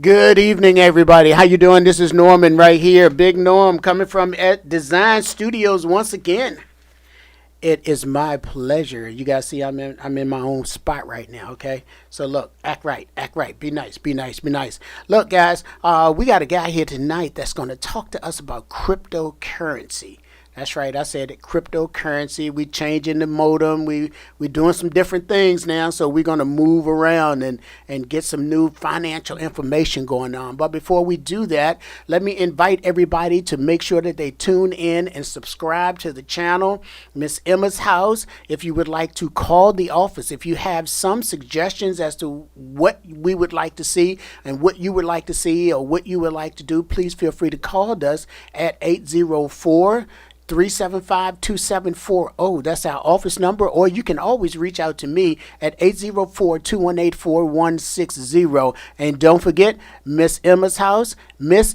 Good evening, everybody. How you doing? This is Norman right here, Big Norm, coming from at Design Studios once again. It is my pleasure. You guys see, I'm in my own spot right now. Okay, so look, act right, be nice, be nice, be nice. Look, guys, we got a guy here tonight that's going to talk to us about cryptocurrency. That's right. I said it. Cryptocurrency. We changing the modem. We doing some different things now. So we're gonna move around and get some new financial information going on. But before we do that, let me invite everybody to make sure that they tune in and subscribe to the channel, Miss Emma's House. If you would like to call the office, if you have some suggestions as to what we would like to see and what you would like to see or what you would like to do, please feel free to call us at 804 375-2740. That's our office number, or you can always reach out to me at 804-218-4160. And don't forget, Miss Emma's House at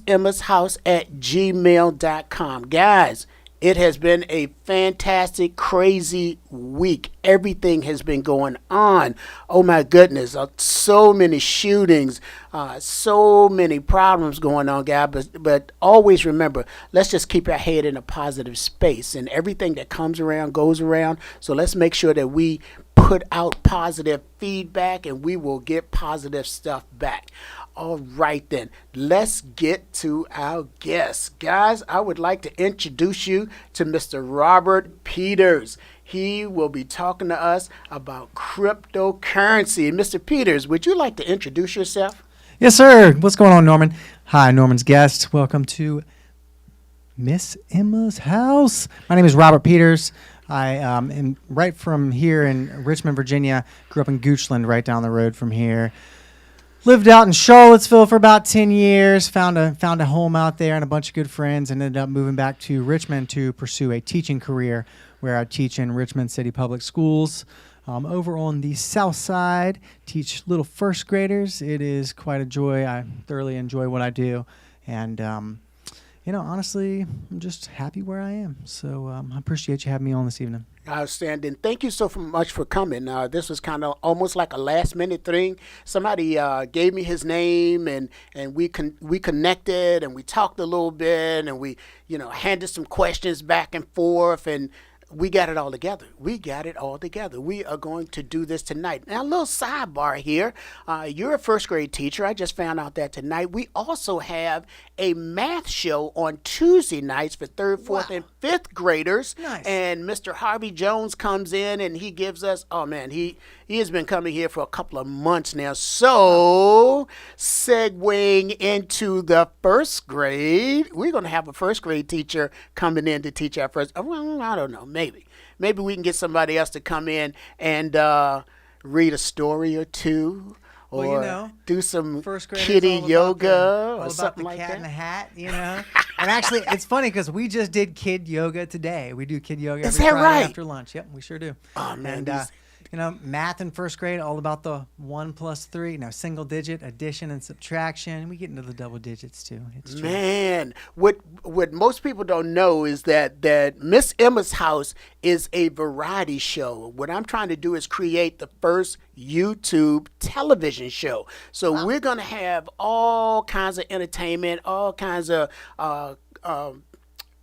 gmail.com. Guys, it has been a fantastic, crazy week. Everything has been going on. Oh my goodness. So many shootings, so many problems going on, guys. But always remember, let's just keep our head in a positive space. And everything that comes around goes around. So let's make sure that we put out positive feedback and we will get positive stuff back. All right, then, let's get to our guest. Guys, I would like to introduce you to Mr. Robert Peters. He will be talking to us about cryptocurrency. Mr. Peters, would you like to introduce yourself? Yes, sir. What's going on, Norman? Hi, Norman's guest. Welcome to Miss Emma's House. My name is Robert Peters. I am right from here in Richmond, Virginia. Grew up in Goochland, right down the road from here. Lived out in Charlottesville for about 10 years, found a home out there and a bunch of good friends, and ended up moving back to Richmond to pursue a teaching career where I teach in Richmond City Public Schools. Over on the south side, teach little first graders. It is quite a joy. I thoroughly enjoy what I do. And, honestly, I'm just happy where I am. So I appreciate you having me on this evening. Outstanding. Thank you so much for coming. This was kind of almost like a last minute thing. Somebody gave me his name and we connected and we talked a little bit and we handed some questions back and forth and we got it all together. We are going to do this tonight. Now, a little sidebar here. You're a first grade teacher. I just found out that tonight. We also have a math show on Tuesday nights for third, fourth, and fifth graders. Nice. And Mr. Harvey Jones comes in and he gives us, he has been coming here for a couple of months now. So, segueing into the first grade, we're going to have a first grade teacher coming in to teach our first, well, I don't know. Maybe we can get somebody else to come in and read a story or two, or do some kitty yoga or something like that. All about the cat in the hat, And actually, it's funny because we just did kid yoga today. We do kid yoga every Friday after lunch. Yep, we sure do. Oh man, math in first grade, all about the 1 plus 3, single digit, addition and subtraction. We get into the double digits too. It's true. Man, what most people don't know is that Miss Emma's House is a variety show. What I'm trying to do is create the first YouTube television show. So we're going to have all kinds of entertainment, all kinds of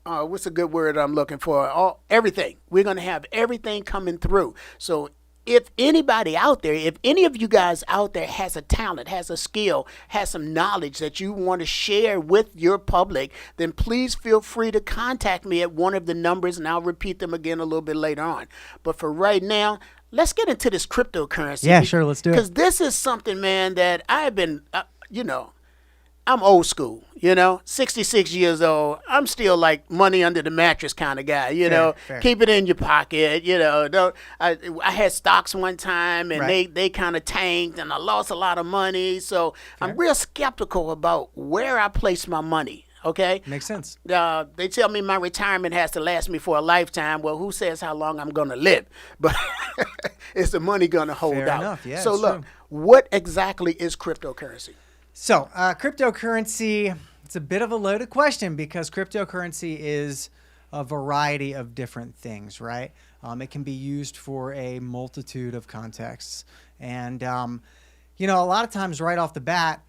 what's a good word I'm looking for? Everything. We're going to have everything coming through. So if anybody out there, if any of you guys out there has a talent, has a skill, has some knowledge that you want to share with your public, then please feel free to contact me at one of the numbers, and I'll repeat them again a little bit later on. But for right now, let's get into this cryptocurrency. Yeah, sure, let's do it. Because this is something, man, that I've been, I'm old school, 66 years old. I'm still like money under the mattress kind of guy, Fair. Keep it in your pocket, Don't. I had stocks one time and Right. they kind of tanked and I lost a lot of money. So I'm real skeptical about where I place my money. Okay. Makes sense. They tell me my retirement has to last me for a lifetime. Well, who says how long I'm going to live? But is the money going to hold Fair out? enough. Yeah, so it's look, true. what exactly is cryptocurrency? So, cryptocurrency, it's a bit of a loaded question because cryptocurrency is a variety of different things, right? It can be used for a multitude of contexts. And, a lot of times right off the bat,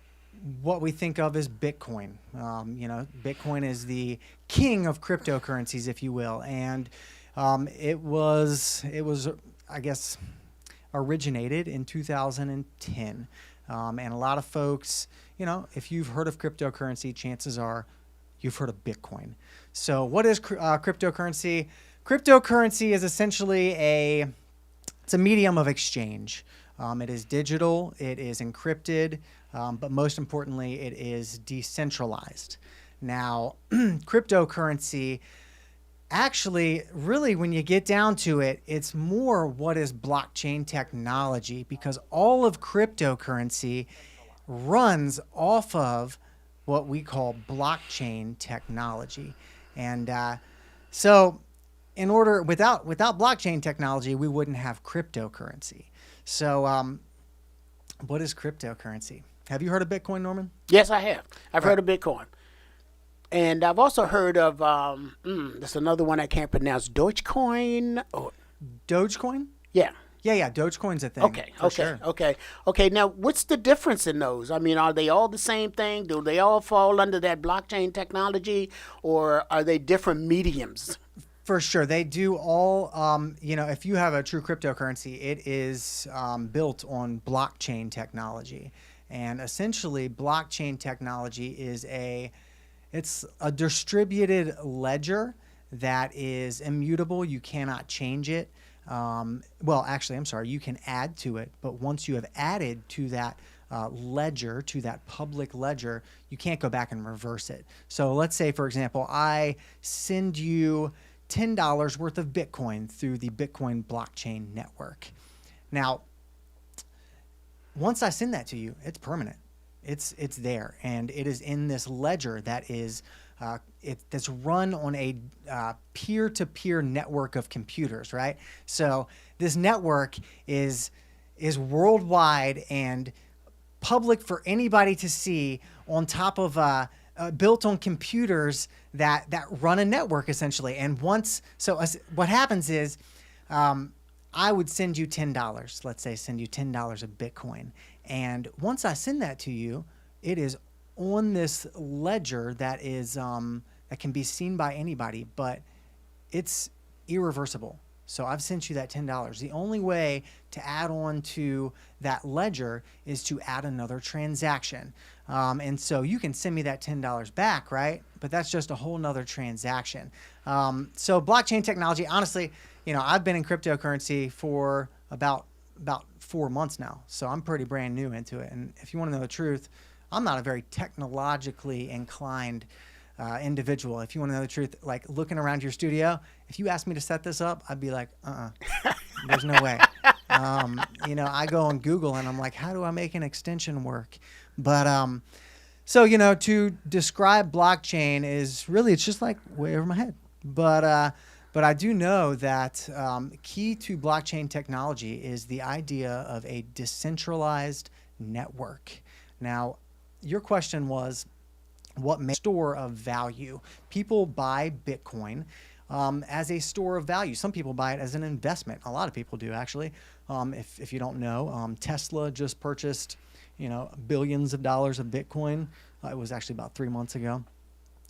what we think of as Bitcoin. Bitcoin is the king of cryptocurrencies, if you will, and it was, I guess, originated in 2010, and a lot of folks, if you've heard of cryptocurrency, chances are you've heard of Bitcoin. So, what is cryptocurrency? Cryptocurrency is essentially it's a medium of exchange. It is digital, it is encrypted, but most importantly, it is decentralized. Now, cryptocurrency, actually, really, when you get down to it, it's more what is blockchain technology, because all of cryptocurrency runs off of what we call blockchain technology. And so without blockchain technology, we wouldn't have cryptocurrency. So what is cryptocurrency? Have you heard of Bitcoin, Norman? Yes, I have. I've heard of Bitcoin. And I've also heard of, there's another one I can't pronounce, Dogecoin. Oh, Dogecoin? yeah. Yeah, Dogecoin's a thing. Okay. Now, what's the difference in those? I mean, are they all the same thing? Do they all fall under that blockchain technology, or are they different mediums? For sure. They do all, if you have a true cryptocurrency, it is built on blockchain technology. And essentially, blockchain technology it's a distributed ledger that is immutable. You cannot change it. You can add to it, but once you have added to that ledger, to that public ledger, you can't go back and reverse it. So let's say, for example, I send you $10 worth of Bitcoin through the Bitcoin blockchain network. Now, once I send that to you, it's permanent. It's there, and it is in this ledger that is that's run on a peer-to-peer network of computers, right? So this network is worldwide and public for anybody to see, on top of built on computers that run a network, essentially. And what happens is, I would send you $10. Let's say send you $10 of Bitcoin, and once I send that to you, it is on this ledger that is that can be seen by anybody, but it's irreversible. So I've sent you that $10. The only way to add on to that ledger is to add another transaction. And so you can send me that $10 back, right? But that's just a whole nother transaction. So blockchain technology, honestly, I've been in cryptocurrency for about 4 months now. So I'm pretty brand new into it. And if you want to know the truth, I'm not a very technologically inclined individual. If you want to know the truth, like looking around your studio, if you asked me to set this up, I'd be like, there's no way. I go on Google and I'm like, how do I make an extension work? But to describe blockchain is really, it's just like way over my head. But I do know that key to blockchain technology is the idea of a decentralized network. Now, your question was, what makes a store of value? People buy Bitcoin as a store of value. Some people buy it as an investment. A lot of people do, actually. If you don't know, Tesla just purchased, billions of dollars of Bitcoin. It was actually about 3 months ago.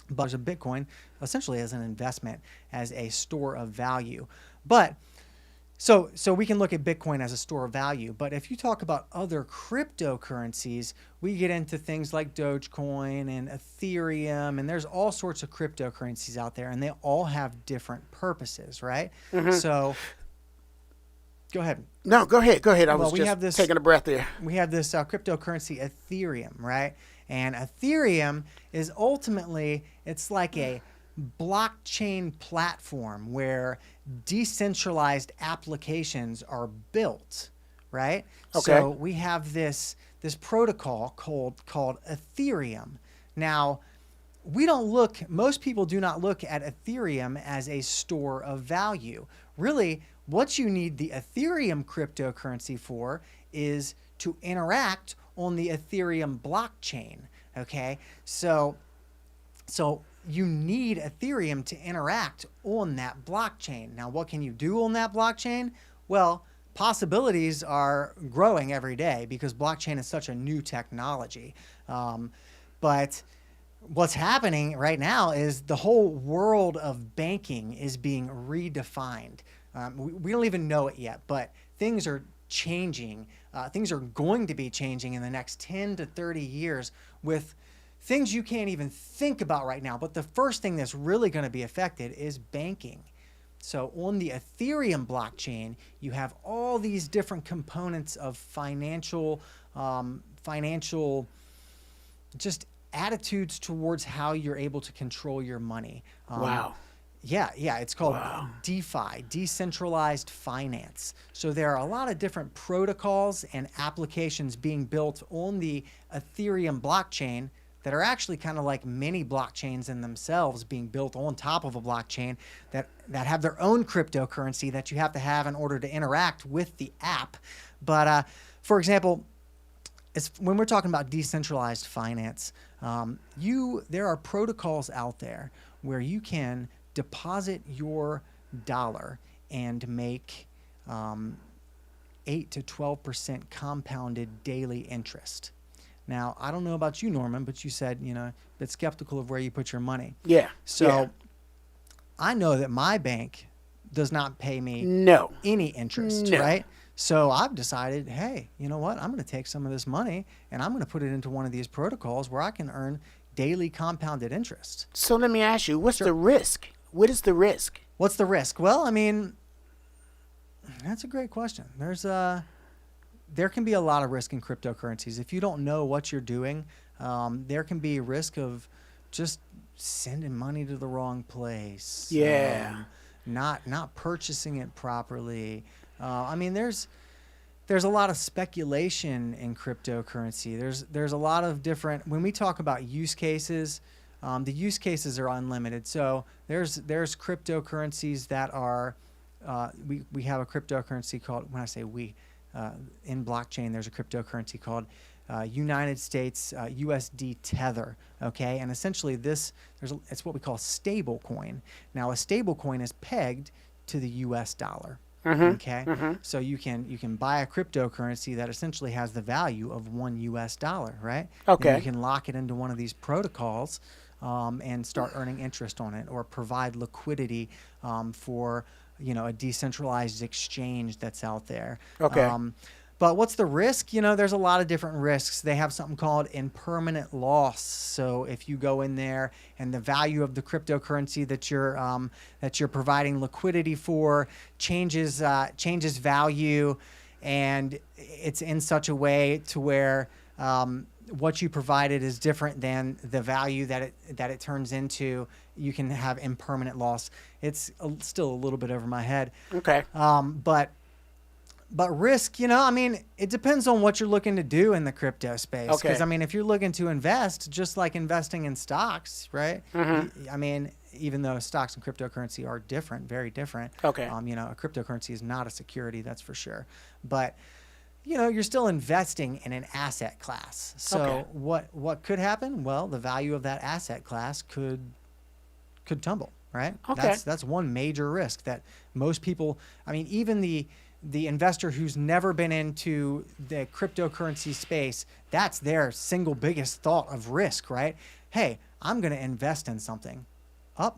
But of Bitcoin, essentially as an investment, as a store of value. But so we can look at Bitcoin as a store of value. But if you talk about other cryptocurrencies, we get into things like Dogecoin and Ethereum, and there's all sorts of cryptocurrencies out there, and they all have different purposes, right? Mm-hmm. So go ahead. No, go ahead. I was just taking a breath there. We have this cryptocurrency, Ethereum, right? And Ethereum is ultimately, it's like a blockchain platform where decentralized applications are built, right? Okay. So we have this protocol called Ethereum. Now, most people do not look at Ethereum as a store of value. Really, what you need the Ethereum cryptocurrency for is to interact on the Ethereum blockchain, okay? So you need Ethereum to interact on that blockchain. Now, what can you do on that blockchain? Well, possibilities are growing every day because blockchain is such a new technology. But what's happening right now is the whole world of banking is being redefined. We don't even know it yet, but things are changing. Things are going to be changing in the next 10 to 30 years with things you can't even think about right now. But the first thing that's really going to be affected is banking. So on the Ethereum blockchain, you have all these different components of financial just attitudes towards how you're able to control your money. Wow. Yeah, it's called DeFi, decentralized finance. So there are a lot of different protocols and applications being built on the Ethereum blockchain that are actually kind of like mini blockchains in themselves, being built on top of a blockchain that have their own cryptocurrency that you have to have in order to interact with the app. But for example, when we're talking about decentralized finance, there are protocols out there where you can deposit your dollar and make 8 to 12% compounded daily interest. Now, I don't know about you, Norman, but you said, a bit skeptical of where you put your money. Yeah. So I know that my bank does not pay me any interest, right? So I've decided, hey, you know what? I'm going to take some of this money and I'm going to put it into one of these protocols where I can earn daily compounded interest. So let me ask you, what's the risk? What is the risk? What's the risk? Well, I mean, that's a great question. There can be a lot of risk in cryptocurrencies. If you don't know what you're doing, there can be a risk of just sending money to the wrong place. Yeah. Not purchasing it properly. I mean, there's a lot of speculation in cryptocurrency. There's a lot of different. When we talk about use cases, the use cases are unlimited. So there's cryptocurrencies that are. We have a cryptocurrency called. When I say we. In blockchain, there's a cryptocurrency called United States USD Tether. Okay, and essentially it's what we call stable coin. Now, a stable coin is pegged to the U.S. dollar. Okay, so you can buy a cryptocurrency that essentially has the value of $1 US, right? Okay, and you can lock it into one of these protocols and start earning interest on it, or provide liquidity for a decentralized exchange that's out there. Okay. But what's the risk? There's a lot of different risks. They have something called impermanent loss. So if you go in there and the value of the cryptocurrency that you're providing liquidity for changes value, and it's in such a way to where what you provided is different than the value that it turns into, you can have impermanent loss. It's still a little bit over my head. Okay. But risk, I mean, it depends on what you're looking to do in the crypto space. Okay. Because, I mean, if you're looking to invest, just like investing in stocks, right? I mean, even though stocks and cryptocurrency are different, very different. Okay. A cryptocurrency is not a security, that's for sure. But you're still investing in an asset class. So what could happen? Well, the value of that asset class could tumble, right? Okay. That's one major risk that most people, I mean, even the investor who's never been into the cryptocurrency space, that's their single biggest thought of risk, right? Hey, I'm going to invest in something.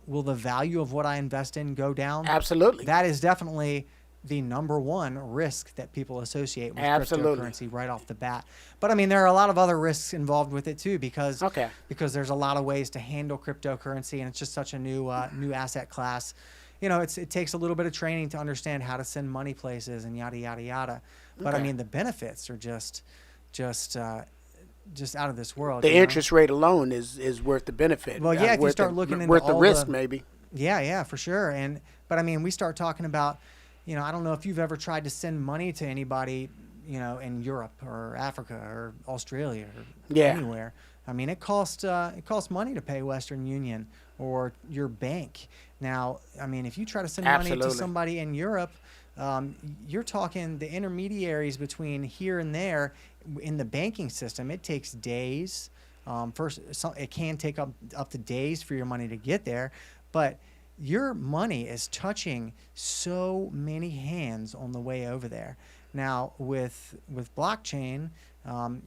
Will the value of what I invest in go down? Absolutely. That is definitely the number one risk that people associate with cryptocurrency right off the bat. But I mean, there are a lot of other risks involved with it too, because there's a lot of ways to handle cryptocurrency, and it's just such a new asset class. It takes a little bit of training to understand how to send money places and yada yada yada. But I mean, the benefits are just out of this world. The interest rate alone is worth the benefit. Well, yeah, if you start looking into worth the risk, maybe. Yeah, for sure. But I mean, we start talking about, I don't know if you've ever tried to send money to anybody, in Europe or Africa or Australia or anywhere. I mean, it costs money to pay Western Union or your bank. Now, I mean, if you try to send money to somebody in Europe, you're talking the intermediaries between here and there in the banking system. It takes days. It can take up to days for your money to get there, but your money is touching so many hands on the way over there. Now, with blockchain,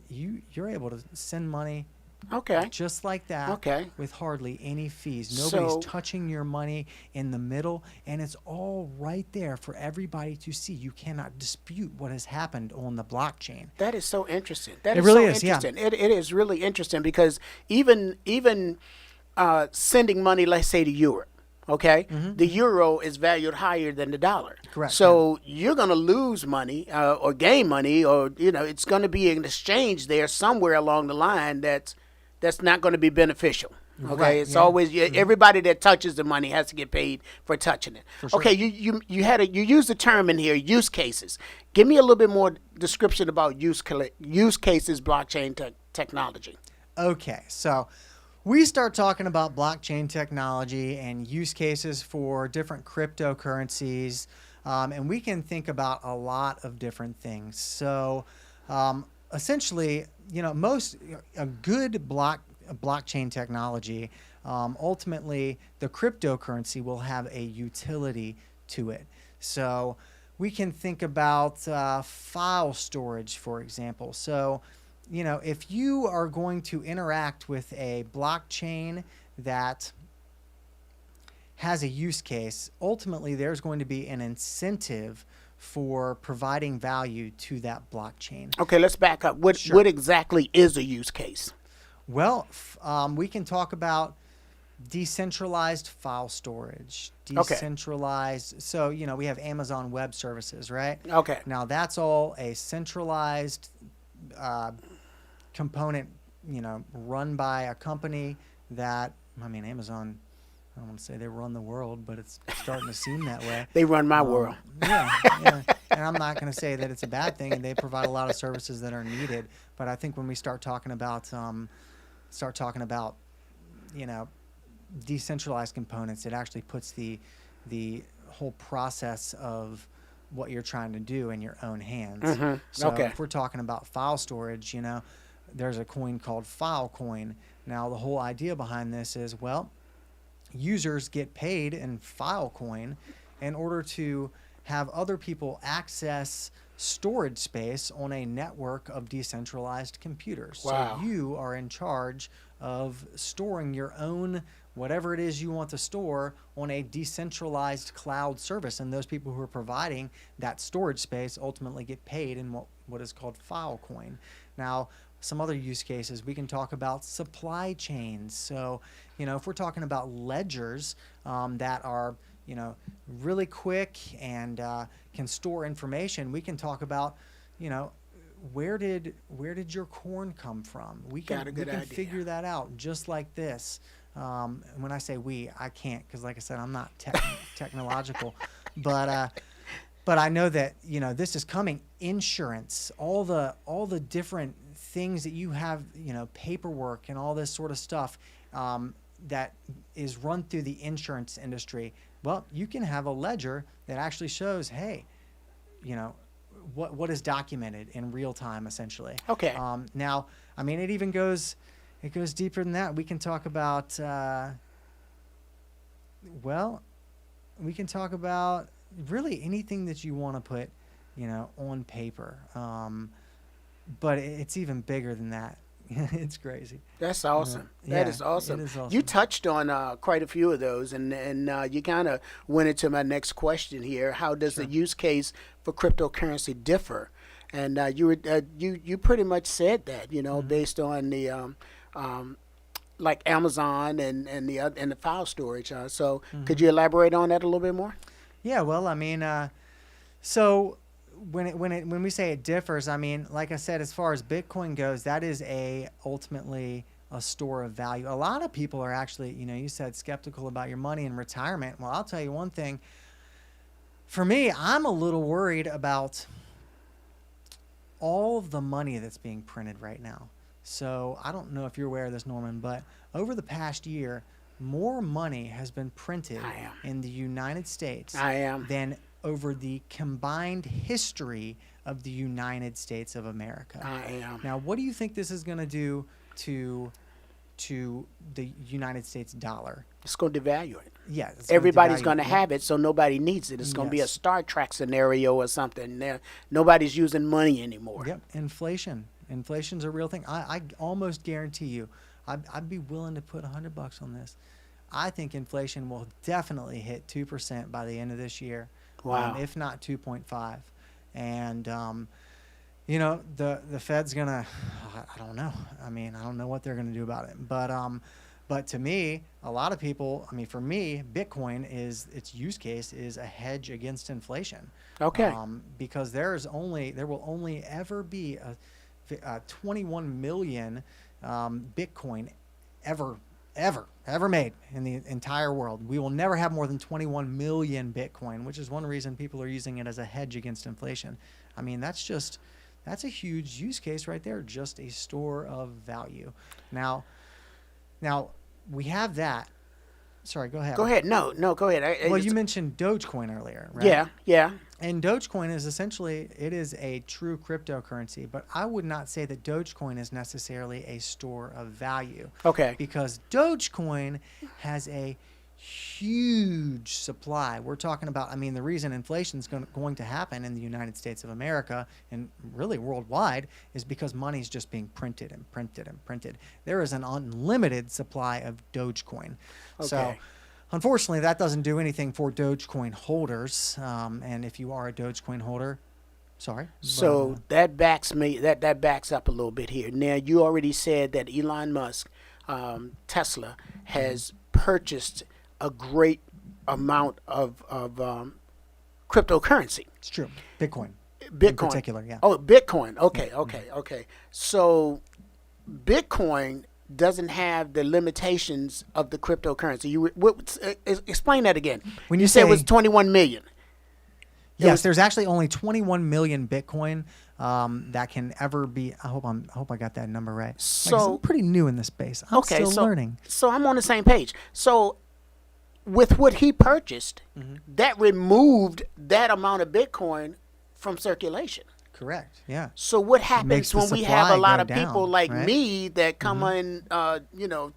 you're able to send money Okay. just like that Okay. with hardly any fees. Nobody's So touching your money in the middle, and it's all right there for everybody to see. You cannot dispute what has happened on the blockchain. that is so interesting. That It is really so is, yeah. interesting. It is really interesting because even sending money, let's say to Europe, okay, the euro is valued higher than the dollar. Correct, So you're going to lose money or gain money, or it's going to be an exchange there somewhere along the line that's not going to be beneficial. Okay, Right, it's yeah. always everybody that touches the money has to get paid for touching it. For sure. Okay, you used the term in here, use cases. Give me a little bit more description about use cases blockchain technology. Okay, so we start talking about blockchain technology and use cases for different cryptocurrencies, and we can think about a lot of different things. So, essentially, a good blockchain technology, ultimately, the cryptocurrency will have a utility to it. So, we can think about file storage, for example. So, if you are going to interact with a blockchain that has a use case, ultimately there's going to be an incentive for providing value to that blockchain. Okay, let's back up. Sure. What exactly is a use case? Well, we can talk about decentralized file storage, Okay. decentralized. So, we have Amazon Web Services, right? Okay. Now, that's all a centralized component, run by a company that, Amazon, I don't want to say they run the world, but it's starting to seem that way. They run my world. Yeah. And I'm not going to say that it's a bad thing, and they provide a lot of services that are needed. But I think when we start talking about, decentralized components, it actually puts the whole process of what you're trying to do in your own hands. So Okay. if we're talking about file storage, there's a coin called Filecoin. Now, the whole idea behind this is, well, users get paid in Filecoin in order to have other people access storage space on a network of decentralized computers. Wow. So you are in charge of storing your own whatever it is you want to store on a decentralized cloud service, and those people who are providing that storage space ultimately get paid in what is called Filecoin. Now, some other use cases, we can talk about supply chains. So, if we're talking about ledgers that are, really quick and can store information, we can talk about, where did your corn come from? We Got a good can idea. figure that out just like this. When I say we, I can't, because like I said, I'm not technological, but I know that this is coming. Insurance, all the different things that you have, paperwork and all this sort of stuff that is run through the insurance industry. Well, you can have a ledger that actually shows, hey, what is documented in real time, essentially. Okay. Now, it goes deeper than that. We can talk about, we can talk about really anything that you want to put, on paper. But it's even bigger than that. It's crazy. That's awesome. Yeah, That is awesome. it is awesome. You touched on quite a few of those, and you kind of went into my next question here. How does the use case for cryptocurrency differ? And you pretty much said that, based on the like Amazon and the file storage. So could you elaborate on that a little bit more? Yeah, well, so when we say it differs, like I said, as far as Bitcoin goes, that is ultimately a store of value. A lot of people are actually, you said skeptical about your money in retirement. Well, I'll tell you one thing. For me, I'm a little worried about all of the money that's being printed right now. So I don't know if you're aware of this, Norman, but over the past year, more money has been printed in the United States than over the combined history of the United States of America. Now, what do you think this is going to do to the United States dollar. It's going to devalue it. Yeah, it's Everybody's going to devalue it. have it, so nobody needs it. It's going to be a Yes. Star Trek scenario or something. Nobody's using money anymore. Yep, inflation. Inflation's a real thing. I almost guarantee you, I'd be willing to put $100 on this. I think inflation will definitely hit 2% by the end of this year. Wow. If not 2.5. And you know, the Fed's gonna, I don't know. I mean, I don't know what they're gonna do about it. But to me, a lot of people, I mean, for me, Bitcoin its use case is a hedge against inflation. Okay. Because there will only ever be a 21 million Bitcoin ever made in the entire world. We will never have more than 21 million Bitcoin, which is one reason people are using it as a hedge against inflation. I mean, that's a huge use case right there, just a store of value. Now we have that. Sorry, go ahead. Go ahead. No, go ahead. Well, you mentioned Dogecoin earlier, right? Yeah. And Dogecoin is essentially, it is a true cryptocurrency, but I would not say that Dogecoin is necessarily a store of value. Okay. Because Dogecoin has a huge supply. We're talking about, I mean, the reason inflation is going to happen in the United States of America and really worldwide is because money is just being printed and printed and printed. There is an unlimited supply of Dogecoin. Okay. So, unfortunately, that doesn't do anything for Dogecoin holders. And if you are a Dogecoin holder, sorry. So that backs up a little bit here. Now, you already said that Elon Musk, Tesla, has purchased a great amount of cryptocurrency. It's true. Bitcoin. Bitcoin. In particular, yeah. Oh, Bitcoin. Okay. So Bitcoin doesn't have the limitations of the cryptocurrency. Explain that again. When you said it was 21 million. Yes, there's actually only 21 million Bitcoin that can ever be. I hope I got that number right. So I'm pretty new in this space. I'm still learning. So I'm on the same page. So with what he purchased, that removed that amount of Bitcoin from circulation. Correct. Yeah. So what happens when we have a lot of people like right? me that come in,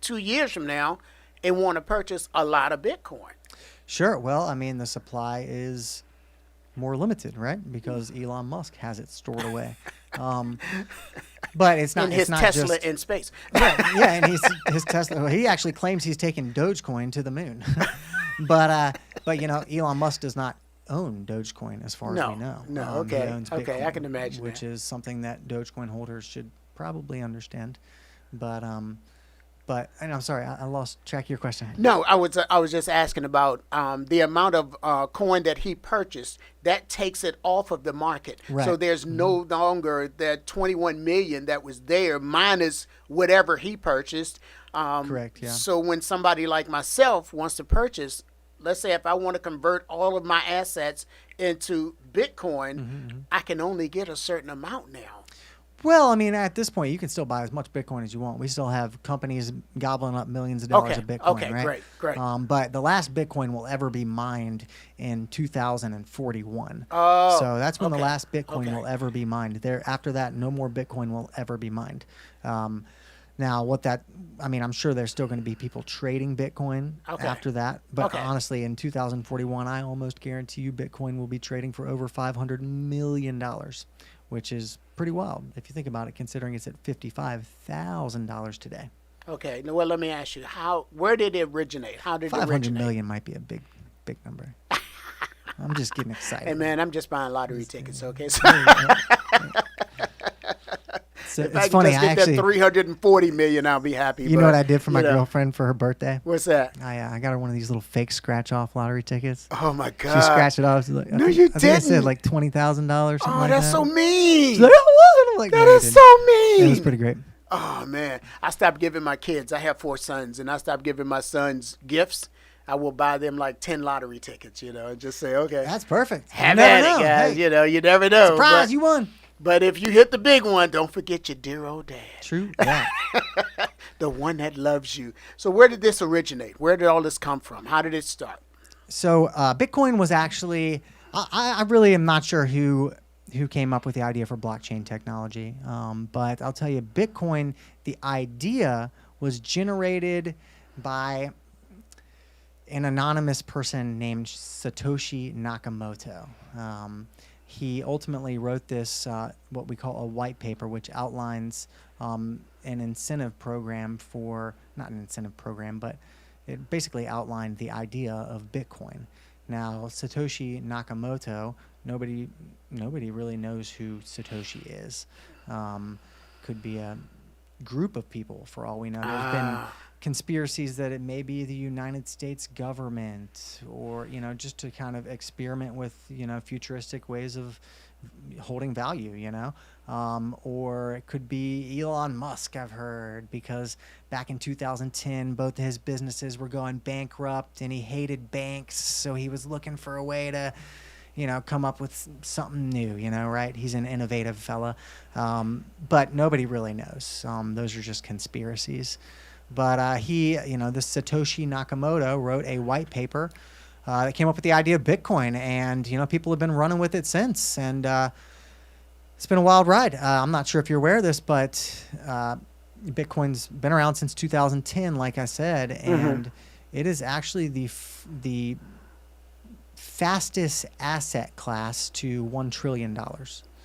2 years from now and want to purchase a lot of Bitcoin? Sure. Well, I mean, the supply is more limited, right? Because Elon Musk has it stored away. But it's not in his not Tesla just, in space. yeah, and his Tesla. Well, he actually claims he's taken Dogecoin to the moon. but Elon Musk does not own Dogecoin as far as we know. No. He Okay. owns Okay. I Bitcoin, can imagine which that. is something that Dogecoin holders should probably understand. But and I'm sorry, I lost track of your question. No, I was just asking about the amount of coin that he purchased. That takes it off of the market. Right. So there's no longer that 21 million that was there minus whatever he purchased. Correct. Yeah. So when somebody like myself wants to purchase, let's say if I want to convert all of my assets into Bitcoin, I can only get a certain amount now. Well, I mean, at this point, you can still buy as much Bitcoin as you want. We still have companies gobbling up millions of dollars of Bitcoin, Okay, right? great. But the last Bitcoin will ever be mined in 2041. Oh, So that's when the okay, last Bitcoin okay. will ever be mined. After that, no more Bitcoin will ever be mined. Now, I'm sure there's still going to be people trading Bitcoin after that. But honestly, in 2041, I almost guarantee you Bitcoin will be trading for over $500 million, which is pretty wild if you think about it, considering it's at $55,000 today. Okay. Now, well, let me ask you, where did it originate? How did it 500 originate? million might be a big number. I'm just getting excited. Hey, man, I'm just buying lottery tickets, okay? So So if I it's can funny. just I get actually, that 340 million, I'll be happy. you know what I did for my girlfriend for her birthday? What's that? I got her one of these little fake scratch-off lottery tickets. Oh my God! She scratched it off. She's like, No, you I think I said didn't. like $20,000. Oh, like that's that. so mean. She's like, oh, I'm like, That no, you is didn't. so mean. It was pretty great. Oh man, I stopped giving my kids. I have 4 sons, and I stopped giving my sons gifts. I will buy them like 10 lottery tickets, and just say, okay, That's perfect. have You at never it, know. guys. Hey, You never know. surprise, you won. But if you hit the big one, don't forget your dear old dad. True. Yeah. The one that loves you. So where did this originate? Where did all this come from? How did it start? So Bitcoin was actually, I really am not sure who came up with the idea for blockchain technology. But I'll tell you, Bitcoin, the idea was generated by an anonymous person named Satoshi Nakamoto. He ultimately wrote this, what we call a white paper, which outlines an incentive program for, not an incentive program, but it basically outlined the idea of Bitcoin. Now, Satoshi Nakamoto, nobody really knows who Satoshi is. Could be a group of people, for all we know. There's been conspiracies that it may be the United States government, or just to kind of experiment with futuristic ways of holding value, or it could be Elon Musk, I've heard, because back in 2010 both of his businesses were going bankrupt and he hated banks, so he was looking for a way to come up with something new, right? He's an innovative fella, but nobody really knows. Those are just conspiracies. But he, this Satoshi Nakamoto wrote a white paper that came up with the idea of Bitcoin, and people have been running with it since, and it's been a wild ride. I'm not sure if you're aware of this, but Bitcoin's been around since 2010, like I said, and it is actually the fastest asset class to $1 trillion.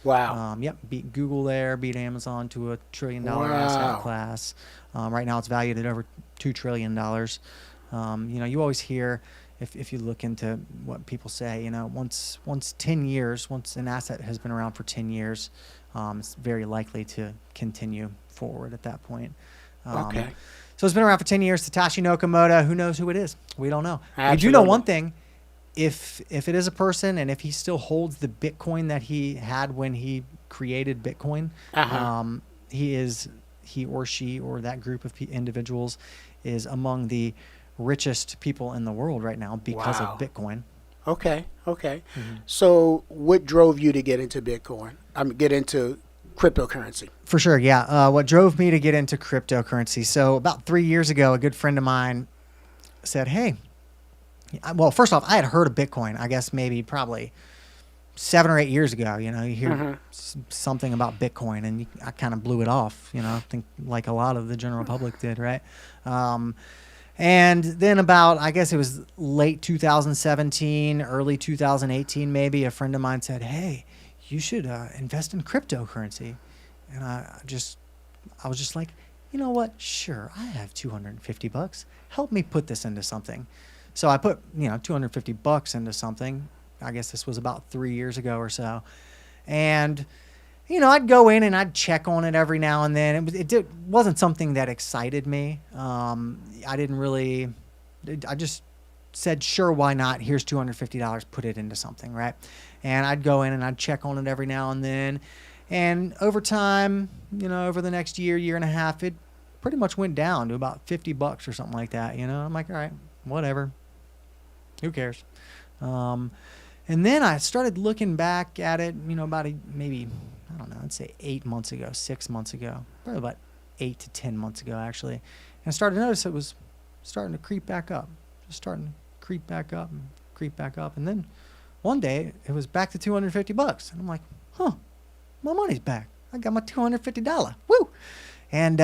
Wow. Yep, beat Google there, beat Amazon to $1 trillion asset class. Right now it's valued at over $2 trillion. You always hear, if you look into what people say, once an asset has been around for 10 years, it's very likely to continue forward at that point. Okay. So it's been around for 10 years. Satoshi Nakamoto, who knows who it is? We don't know. Absolutely. We do know one thing. If it is a person, and if he still holds the Bitcoin that he had when he created Bitcoin, he or she or that group of individuals is among the richest people in the world right now because of Bitcoin. Okay. So what drove you to get into Bitcoin? Get into cryptocurrency? For sure, yeah. What drove me to get into cryptocurrency? So about 3 years ago, a good friend of mine said, hey, well, first off, I had heard of Bitcoin, I guess probably 7 or 8 years ago. You hear something about Bitcoin, and I kind of blew it off, I think like a lot of the general public did, right? And then about, I guess it was late 2017, early 2018 maybe, a friend of mine said, hey, you should invest in cryptocurrency. And I was just like, you know what? Sure, I have $250. Help me put this into something. So I put, $250 into something. I guess this was about 3 years ago or so. And, I'd go in and I'd check on it every now and then. It wasn't something that excited me. I just said, sure, why not? Here's $250, put it into something, right? And I'd go in and I'd check on it every now and then. And over time, over the next year and a half, it pretty much went down to about $50 or something like that. I'm like, all right, whatever. Who cares? And then I started looking back at it, about maybe, I don't know, I'd say 8 months ago, 6 months ago, probably about 8 to 10 months ago, actually. And I started to notice it was starting to creep back up, just starting to creep back up and creep back up. And then one day it was back to $250. And I'm like, my money's back. I got my $250. Woo! And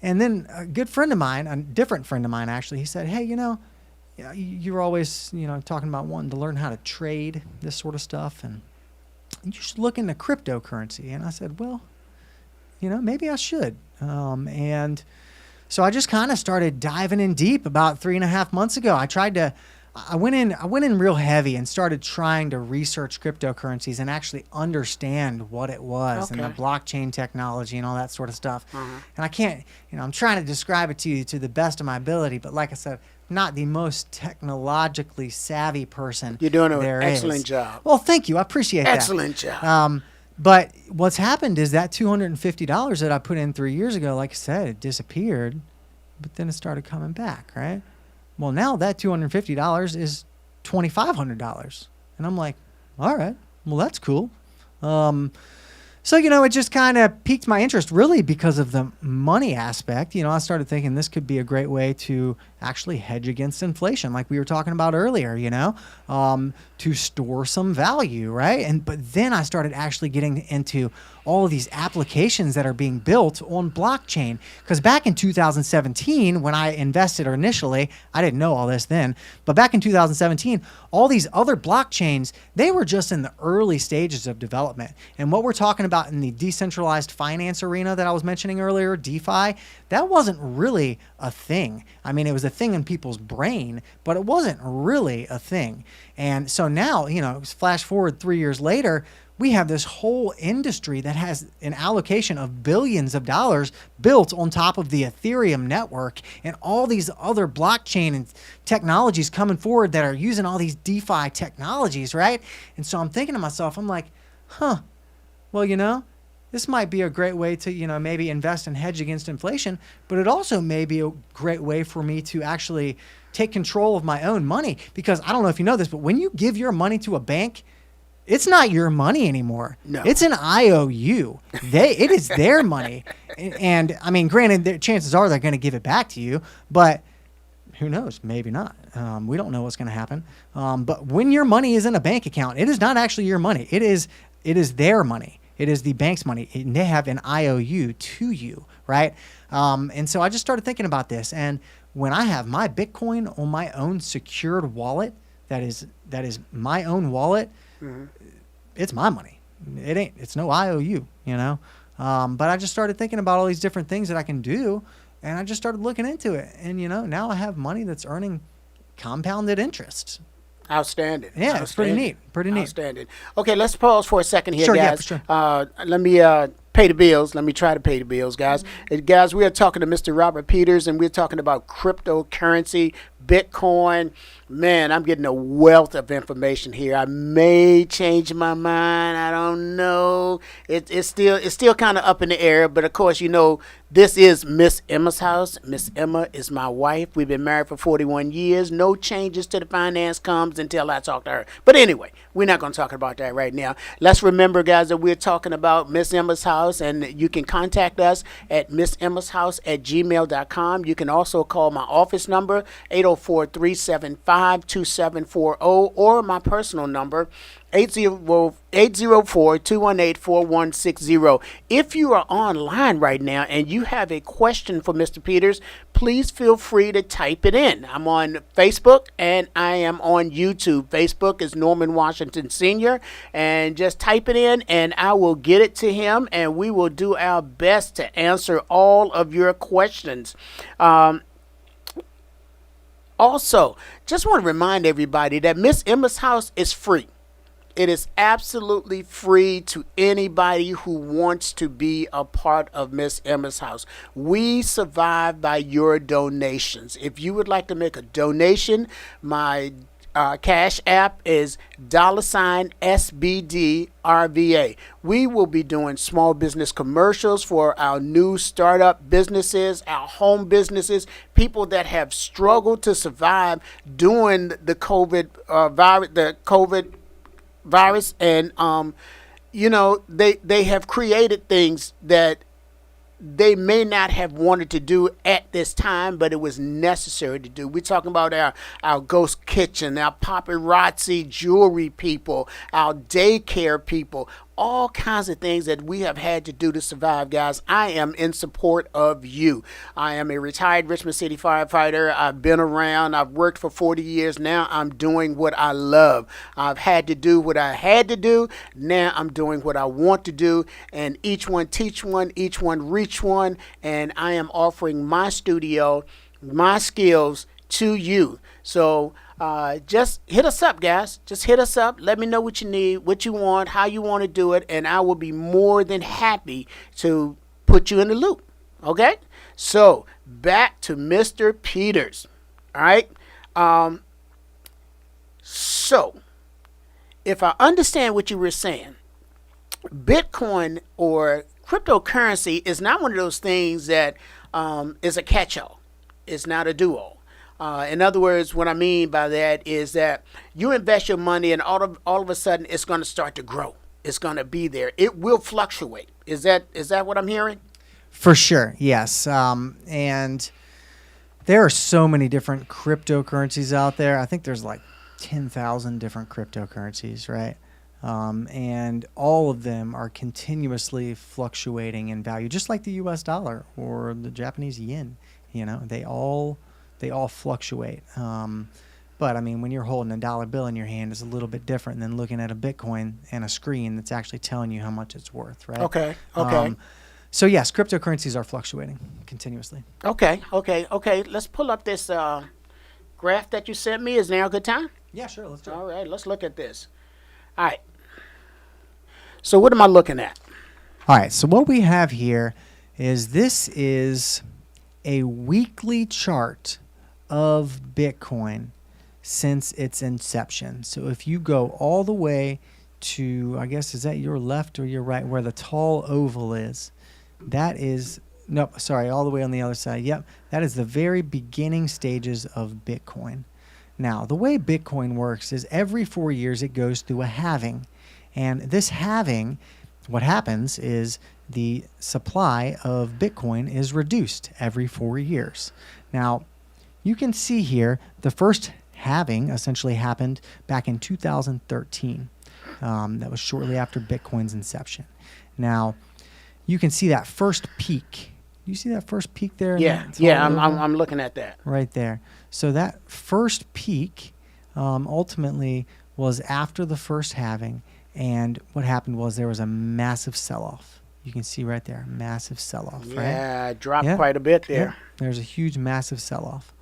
then a good friend of mine, a different friend of mine actually, he said, hey, you're always, talking about wanting to learn how to trade this sort of stuff, and you should look into cryptocurrency. And I said, well, maybe I should. And so I just kind of started diving in deep about 3.5 months ago. I went in real heavy and started trying to research cryptocurrencies and actually understand what it was and the blockchain technology and all that sort of stuff. And I can't, I'm trying to describe it to you to the best of my ability, but like I said, not the most technologically savvy person. You're doing an excellent job. Well, thank you. I appreciate that. Excellent job. But what's happened is that $250 that I put in 3 years ago, like I said, it disappeared, but then it started coming back, right? Well, now that $250 is $2,500. And I'm like, all right, well, that's cool. So, it just kind of piqued my interest really because of the money aspect. I started thinking this could be a great way to actually hedge against inflation, like we were talking about earlier, to store some value, right? But then I started actually getting into all of these applications that are being built on blockchain. Because back in 2017, when I invested initially, I didn't know all this then, but back in 2017, all these other blockchains, they were just in the early stages of development. And what we're talking about in the decentralized finance arena that I was mentioning earlier, DeFi, that wasn't really a thing. I mean, it was a thing in people's brain, but it wasn't really a thing. And so now, flash forward 3 years later, we have this whole industry that has an allocation of billions of dollars built on top of the Ethereum network and all these other blockchain and technologies coming forward that are using all these DeFi technologies, right? And so I'm thinking to myself, I'm like, well, this might be a great way to, maybe invest and hedge against inflation, but it also may be a great way for me to actually take control of my own money. Because I don't know if you know this, but when you give your money to a bank, it's not your money anymore. No. It's an IOU. It is their money. And I mean, granted, chances are they're going to give it back to you, but who knows? Maybe not. We don't know what's going to happen. But when your money is in a bank account, it is not actually your money. It is their money. It is the bank's money. And they have an IOU to you, right? And so I just started thinking about this. And when I have my Bitcoin on my own secured wallet, that is my own wallet, it's my money. It's no IOU, But I just started thinking about all these different things that I can do, and I just started looking into it. And, now I have money that's earning compounded interest. Outstanding. Yeah, it's pretty neat. Outstanding. Okay, let's pause for a second here, Sure, guys. yeah, for sure. Let me pay the bills. Let me try to pay the bills, guys. Guys, we are talking to Mr. Robert Peters, and we're talking about cryptocurrency, Bitcoin. Man, I'm getting a wealth of information here. I may change my mind. I don't know. It's still kind of up in the air. But of course, this is Miss Emma's house. Miss Emma is my wife. We've been married for 41 years. No changes to the finance comes until I talk to her. But anyway, we're not going to talk about that right now. Let's remember, guys, that we're talking about Miss Emma's house, and you can contact us at missemmashouse@gmail.com. You can also call my office number, 804-375-2740, or my personal number, 804-218-4160. If you are online right now and you have a question for Mr. Peters, please feel free to type it in. I'm on Facebook and I am on YouTube. Facebook is Norman Washington Sr. And just type it in and I will get it to him, and we will do our best to answer all of your questions. Also, just want to remind everybody that Miss Emma's house is free. It is absolutely free to anybody who wants to be a part of Miss Emma's house. We survive by your donations. If you would like to make a donation, my Cash App is $SBDRVA. We will be doing small business commercials for our new startup businesses, our home businesses, people that have struggled to survive during the COVID virus, and they have created things that they may not have wanted to do at this time, but it was necessary to do. We're talking about our ghost kitchen, our paparazzi jewelry people, our daycare people, all kinds of things that we have had to do to survive, guys. I am in support of you. I am a retired Richmond City firefighter. I've been around. I've worked for 40 years. Now I'm doing what I love. I've had to do what I had to do. Now I'm doing what I want to do. And each one teach one, each one reach one. And I am offering my studio, my skills to you. So just hit us up, guys. Just hit us up. Let me know what you need, what you want, how you want to do it, and I will be more than happy to put you in the loop. Okay? So back to Mr. Peters. All right? So if I understand what you were saying, Bitcoin or cryptocurrency is not one of those things that is a catch-all. It's not a do-all. In other words, what I mean by that is that you invest your money and all of a sudden it's going to start to grow. It's going to be there. It will fluctuate. Is that what I'm hearing? For sure, yes. And there are so many different cryptocurrencies out there. I think there's like 10,000 different cryptocurrencies, right? and all of them are continuously fluctuating in value, just like the U.S. dollar or the Japanese yen. You know, they all fluctuate. But I mean, when you're holding a dollar bill in your hand, it's a little bit different than looking at a Bitcoin and a screen that's actually telling you how much it's worth, right? Okay. So yes, cryptocurrencies are fluctuating continuously. Okay. Let's pull up this graph that you sent me. Is now a good time? Yeah, sure. Let's do it. All right, let's look at this. All right. So what am I looking at? All right. So what we have here is this is a weekly chart of Bitcoin since its inception. So if you go all the way to, I guess, is that your left or your right, where the tall oval is? That is, nope, sorry, all the way on the other side. Yep, that is the very beginning stages of Bitcoin. Now, the way Bitcoin works is every 4 years it goes through a halving. And this halving, what happens is the supply of Bitcoin is reduced every 4 years. Now, you can see here the first halving essentially happened back in 2013. That was shortly after Bitcoin's inception. Now, you can see that first peak. You see that first peak there? Yeah, I'm looking at that. Right there. So that first peak ultimately was after the first halving. And what happened was there was a massive sell-off. You can see right there, massive sell-off, right? Yeah, it dropped quite a bit there. Yep. There's a huge, massive sell-off.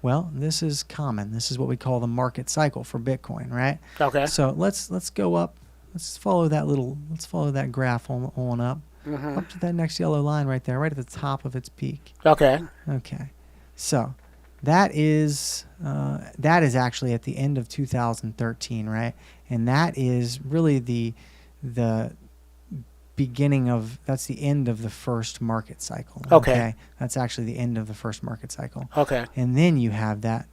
Well, this is common. This is what we call the market cycle for Bitcoin, right? Okay. So let's go up. Let's follow that graph on up. Mm-hmm. Up to that next yellow line right there, right at the top of its peak. Okay. Okay. So that is actually at the end of 2013, right? And that is really the beginning of, that's the end of the first market cycle. Okay. That's actually the end of the first market cycle. Okay. And then you have that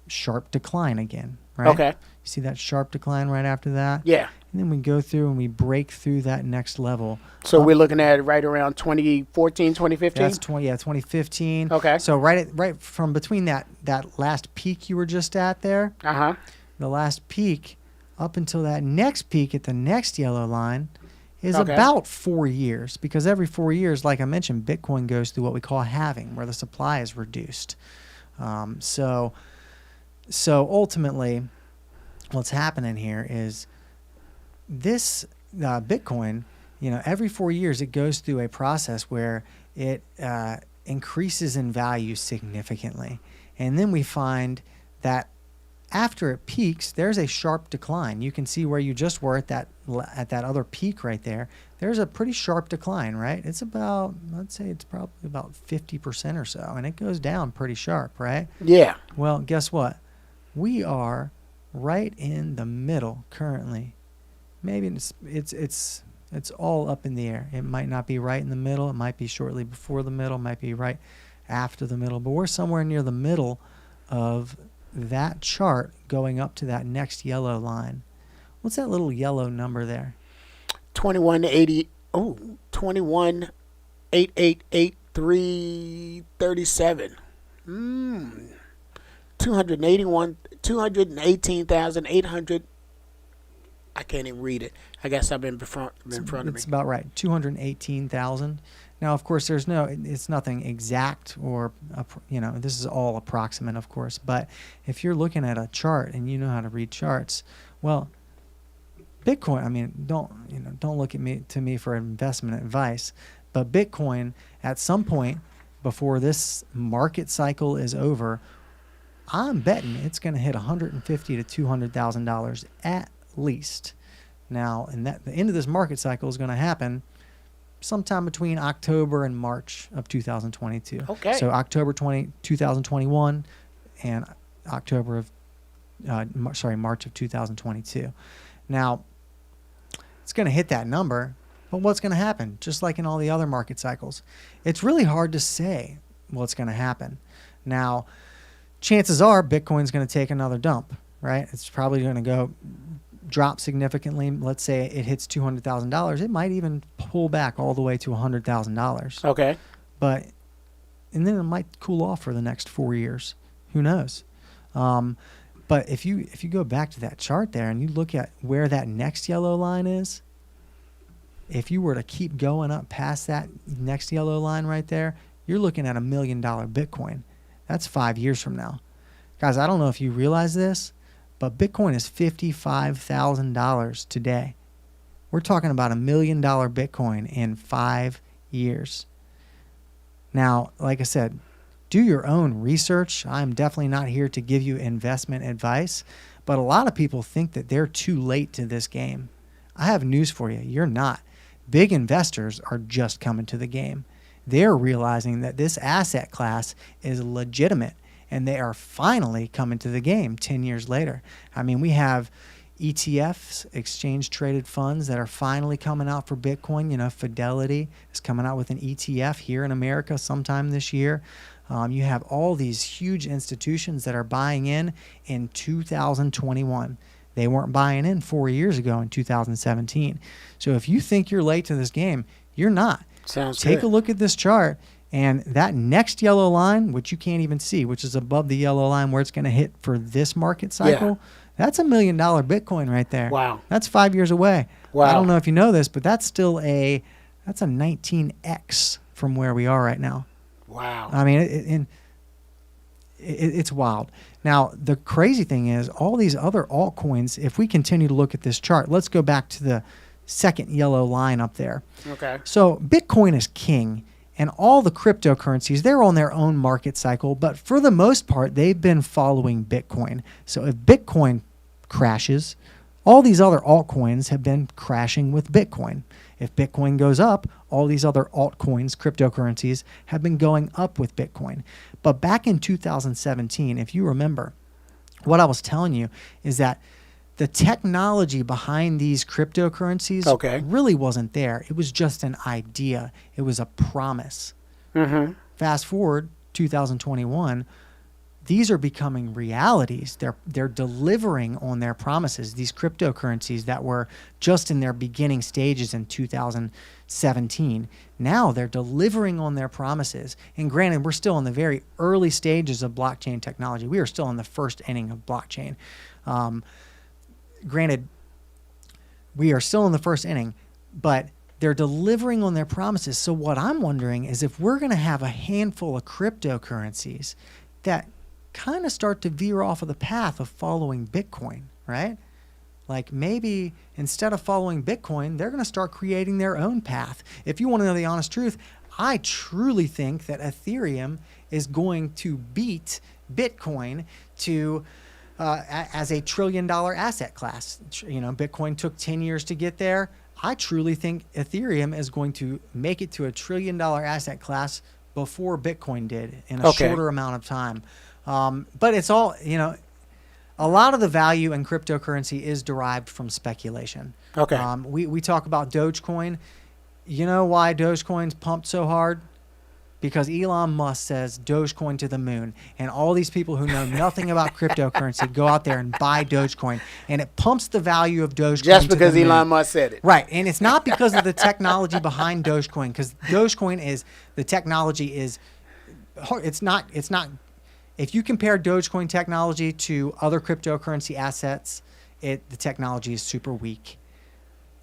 sharp decline again, right? Okay. You see that sharp decline right after that? Yeah. And then we go through and we break through that next level. So we're looking at right around 2014, 2015? That's 2015. Okay. So right from between that last peak you were just at there, Uh-huh. the last peak up until that next peak at the next yellow line is Okay. about 4 years, because every 4 years, like I mentioned, Bitcoin goes through what we call halving, where the supply is reduced. So ultimately, what's happening here is this Bitcoin, every 4 years it goes through a process where it increases in value significantly. And then we find that after it peaks, there's a sharp decline. You can see where you just were at that other peak right there. There's a pretty sharp decline, right? It's about, let's say it's probably about 50% or so, and it goes down pretty sharp, right? Yeah. Well, guess what? We are right in the middle currently. Maybe it's all up in the air. It might not be right in the middle. It might be shortly before the middle. It might be right after the middle. But we're somewhere near the middle of that chart going up to that next yellow line. What's that little yellow number there? 2180. Oh, 21,888,337. 218,800. I can't even read it. I guess I've been in front of me. It's about right. 218,000. Now, of course, it's nothing exact, or this is all approximate, of course. But if you're looking at a chart and you know how to read charts, well, Bitcoin. I mean, don't look at me for investment advice, but Bitcoin at some point before this market cycle is over, I'm betting it's going to hit $150,000 to $200,000 at least. Now, and the end of this market cycle is going to happen sometime between October and March of 2022. Okay. So October 2021 and March of 2022. Now, it's going to hit that number, but what's going to happen? Just like in all the other market cycles, it's really hard to say what's going to happen. Now, chances are Bitcoin's going to take another dump, right? It's probably going to drop significantly. Let's say it hits $200,000. It might even pull back all the way to $100,000. Okay. And then it might cool off for the next 4 years. Who knows? But if you go back to that chart there and you look at where that next yellow line is, if you were to keep going up past that next yellow line right there, you're looking at $1 million Bitcoin. That's 5 years from now. Guys, I don't know if you realize this, but Bitcoin is $55,000 today. We're talking about $1 million Bitcoin in 5 years. Now, like I said, do your own research. I'm definitely not here to give you investment advice, but a lot of people think that they're too late to this game. I have news for you. You're not. Big investors are just coming to the game. They're realizing that this asset class is legitimate, and they are finally coming to the game 10 years later. I mean, we have ETFs, exchange-traded funds, that are finally coming out for Bitcoin. You know, Fidelity is coming out with an ETF here in America sometime this year. You have all these huge institutions that are buying in 2021. They weren't buying in 4 years ago in 2017. So if you think you're late to this game, you're not. Sounds Take good. a look at this chart, and that next yellow line, which you can't even see, which is above the yellow line where it's going to hit for this market cycle, that's $1 million Bitcoin right there. Wow. That's 5 years away. Wow. I don't know if you know this, but that's still that's a 19x from where we are right now. Wow. I mean, it's wild. Now, the crazy thing is all these other altcoins, if we continue to look at this chart, let's go back to the second yellow line up there. Okay. So Bitcoin is king, and all the cryptocurrencies, they're on their own market cycle, but for the most part, they've been following Bitcoin. So if Bitcoin crashes, all these other altcoins have been crashing with Bitcoin. If Bitcoin goes up, all these other altcoins, cryptocurrencies, have been going up with Bitcoin. But back in 2017, if you remember, what I was telling you is that the technology behind these cryptocurrencies really wasn't there. It was just an idea. It was a promise. Mm-hmm. Fast forward 2021, these are becoming realities. They're delivering on their promises. These cryptocurrencies that were just in their beginning stages in 2017, now they're delivering on their promises. And granted, we're still in the very early stages of blockchain technology. We are still in the first inning of blockchain. Granted, we are still in the first inning, but they're delivering on their promises. So what I'm wondering is if we're going to have a handful of cryptocurrencies that kind of start to veer off of the path of following Bitcoin, right? Like maybe instead of following Bitcoin, they're going to start creating their own path. If you want to know the honest truth, I truly think that Ethereum is going to beat Bitcoin to as a $1 trillion asset class. You know, Bitcoin took 10 years to get there. I truly think Ethereum is going to make it to $1 trillion asset class before Bitcoin did in a shorter amount of time. But it's all, you know, a lot of the value in cryptocurrency is derived from speculation. Okay. We talk about Dogecoin. You know why Dogecoin's pumped so hard? Because Elon Musk says Dogecoin to the moon. And all these people who know nothing about cryptocurrency go out there and buy Dogecoin. And it pumps the value of Dogecoin Just because to the moon. Elon Musk said it. Right. And it's not because of the technology behind Dogecoin. Because Dogecoin is, the technology is, it's not, if you compare Dogecoin technology to other cryptocurrency assets, the technology is super weak.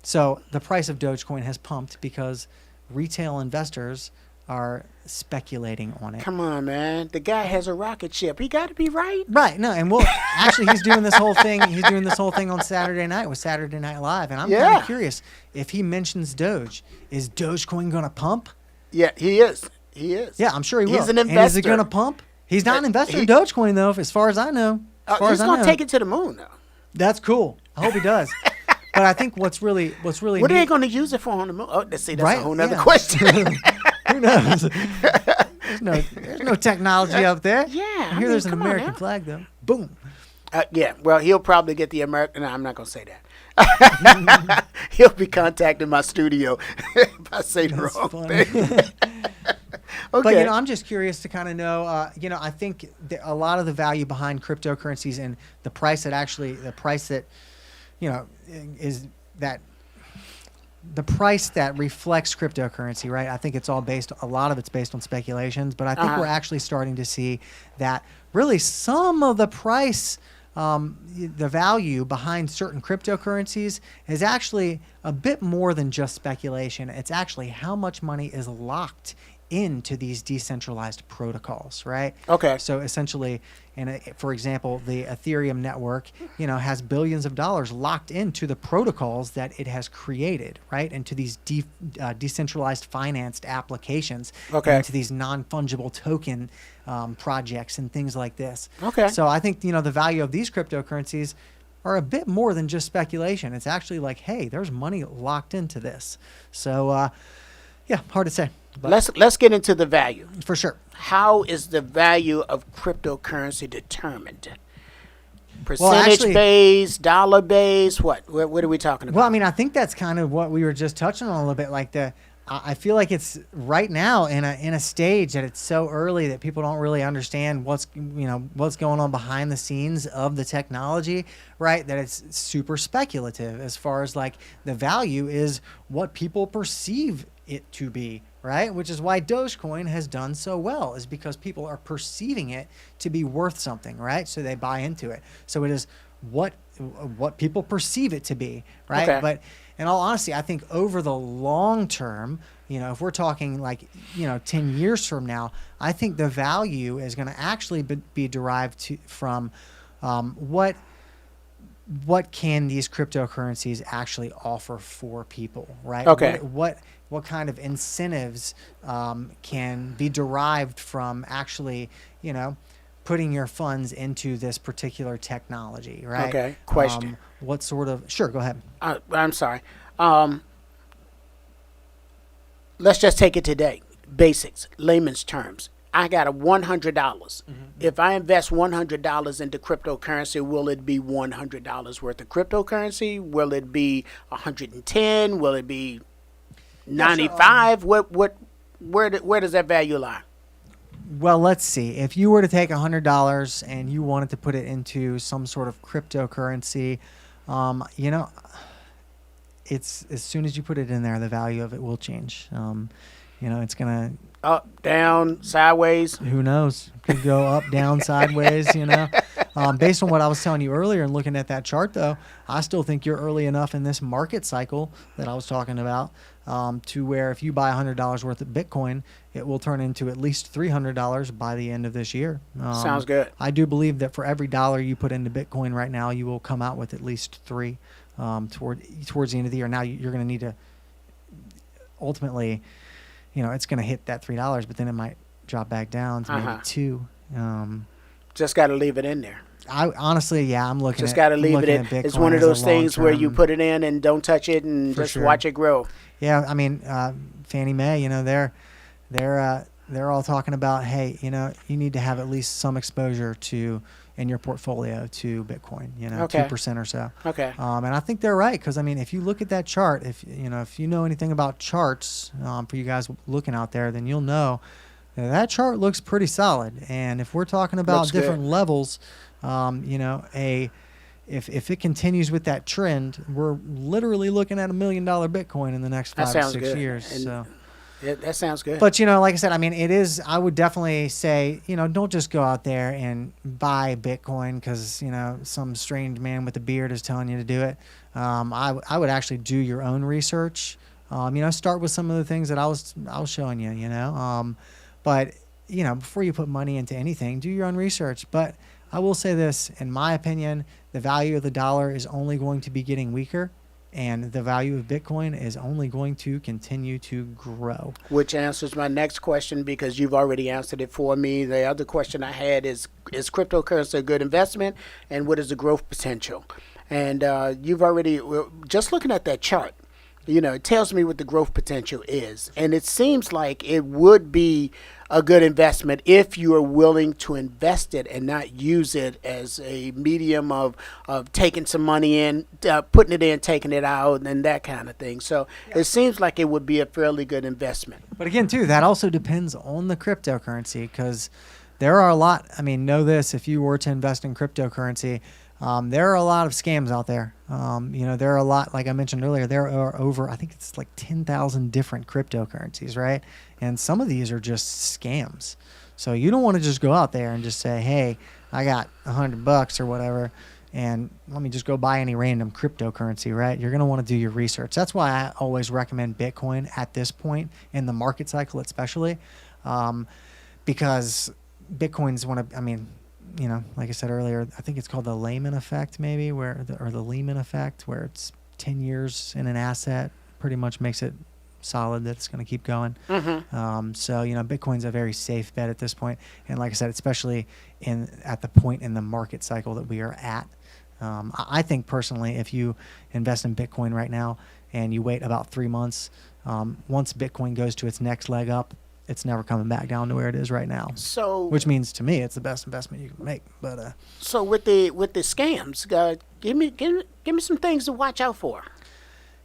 So the price of Dogecoin has pumped because retail investors are speculating on it. Come on, man. The guy has a rocket ship. He got to be right. Right. No, and actually he's doing this whole thing. He's doing this whole thing on Saturday night with Saturday Night Live. And I'm kind of curious if he mentions Doge. Is Dogecoin going to pump? Yeah, he is. He is. Yeah, I'm sure he will. He's an investor. And is it going to pump? He's not an investor in Dogecoin, though, as far as I know. He's going to take it to the moon, though. That's cool. I hope he does. But I think what's really what are they going to use it for on the moon? Oh, let's see, that's a whole nother yeah. question. Who knows? There's no technology up there. Yeah, I hear there's an American flag, though. Boom. Yeah, well, he'll probably get the American. No, I'm not going to say that. He'll be contacting my studio if I say the wrong thing. Okay. But, you know, I'm just curious to kind of know, I think a lot of the value behind cryptocurrencies and the price that, you know, is that the price that reflects cryptocurrency, right? I think a lot of it's based on speculations, but I think we're actually starting to see that really some of the price the value behind certain cryptocurrencies is actually a bit more than just speculation. It's actually how much money is locked into these decentralized protocols, right? Okay. So essentially, for example, the Ethereum network, has billions of dollars locked into the protocols that it has created, right? Into these decentralized financed applications, Okay. into these non-fungible token projects and things like this. Okay. So I think, the value of these cryptocurrencies are a bit more than just speculation. It's actually like, hey, there's money locked into this. So, yeah, hard to say. But Let's get into the value. for sure. How is the value of cryptocurrency determined? Well, Percentage actually- based, dollar based, what? What are we talking about? Well, I mean, I think that's kind of what we were just touching on a little bit. Like I feel like it's right now in a stage that it's so early that people don't really understand what's going on behind the scenes of the technology, right? That it's super speculative as far as like the value is what people perceive it to be, right? Which is why Dogecoin has done so well, is because people are perceiving it to be worth something, right? So they buy into it. So it is what people perceive it to be, right? Okay. But in all honesty, I think over the long term, if we're talking like 10 years from now, I think the value is going to actually be derived from what can these cryptocurrencies actually offer for people, right? Okay. What kind of incentives can be derived from actually, putting your funds into this particular technology, right? Okay. Question. What sort of? Sure, go ahead. I'm sorry. Let's just take it today. Basics, layman's terms. I got a $100. If I invest $100 into cryptocurrency, will it be $100 worth of cryptocurrency? Will it be 110? Will it be 95? Where does that value lie? Well, let's see. If you were to take $100 and you wanted to put it into some sort of cryptocurrency, it's as soon as you put it in there, the value of it will change. It's gonna Up, down, sideways. who knows? Could go up, down, sideways. Based on what I was telling you earlier and looking at that chart, though, I still think you're early enough in this market cycle that I was talking about to where if you buy $100 worth of Bitcoin, it will turn into at least $300 by the end of this year. Sounds good. I do believe that for every dollar you put into Bitcoin right now, you will come out with at least three towards the end of the year. Now you're going to need to ultimately, it's going to hit that $3, but then it might drop back down to maybe $2. Just got to leave it in there. I honestly, I'm looking. Just got to leave it in. It's one of those things where you put it in and don't touch it and just watch it grow. Yeah, I mean, Fannie Mae, they're all talking about, hey, you need to have at least some exposure in your portfolio to Bitcoin, Okay. 2% or so. Okay. And I think they're right because I mean, if you look at that chart, if you know anything about charts, for you guys looking out there, then you'll know that chart looks pretty solid. And if we're talking about Looks different good. levels, if it continues with that trend, we're literally looking at $1 million Bitcoin in the next That 5 or sounds 6 good. years. And So. that sounds good. But, like I said, I mean, it is, I would definitely say, don't just go out there and buy Bitcoin because, some strange man with a beard is telling you to do it. I would actually do your own research. Start with some of the things that I was showing you, But, before you put money into anything, do your own research. But I will say this, in my opinion, the value of the dollar is only going to be getting weaker. And the value of Bitcoin is only going to continue to grow. Which answers my next question because you've already answered it for me. The other question I had is cryptocurrency a good investment and what is the growth potential? And you've already, just looking at that chart, it tells me what the growth potential is. And it seems like it would be a good investment if you are willing to invest it and not use it as a medium of taking some money in, putting it in, taking it out, and that kind of thing. So it seems like it would be a fairly good investment. But again, too, that also depends on the cryptocurrency because there are a lot. I mean, know this, if you were to invest in cryptocurrency, there are a lot of scams out there. There are a lot, like I mentioned earlier, there are over, I think it's like 10,000 different cryptocurrencies, right? And some of these are just scams. So you don't want to just go out there and just say, hey, I got $100 or whatever, and let me just go buy any random cryptocurrency, right? You're going to want to do your research. That's why I always recommend Bitcoin at this point in the market cycle, especially, because Bitcoin's one of, I mean, you know, like I said earlier, I think it's called the Lehman effect, maybe, or the Lehman effect, where it's 10 years in an asset, pretty much makes it solid that it's going to keep going. So, you know, Bitcoin's a very safe bet at this point. And like I said, especially at the point in the market cycle that we are at. I think personally, if you invest in Bitcoin right now and you wait about 3 months, once Bitcoin goes to its next leg up, it's never coming back down to where it is right now. So, which means to me, it's the best investment you can make. But so with the scams, give me some things to watch out for.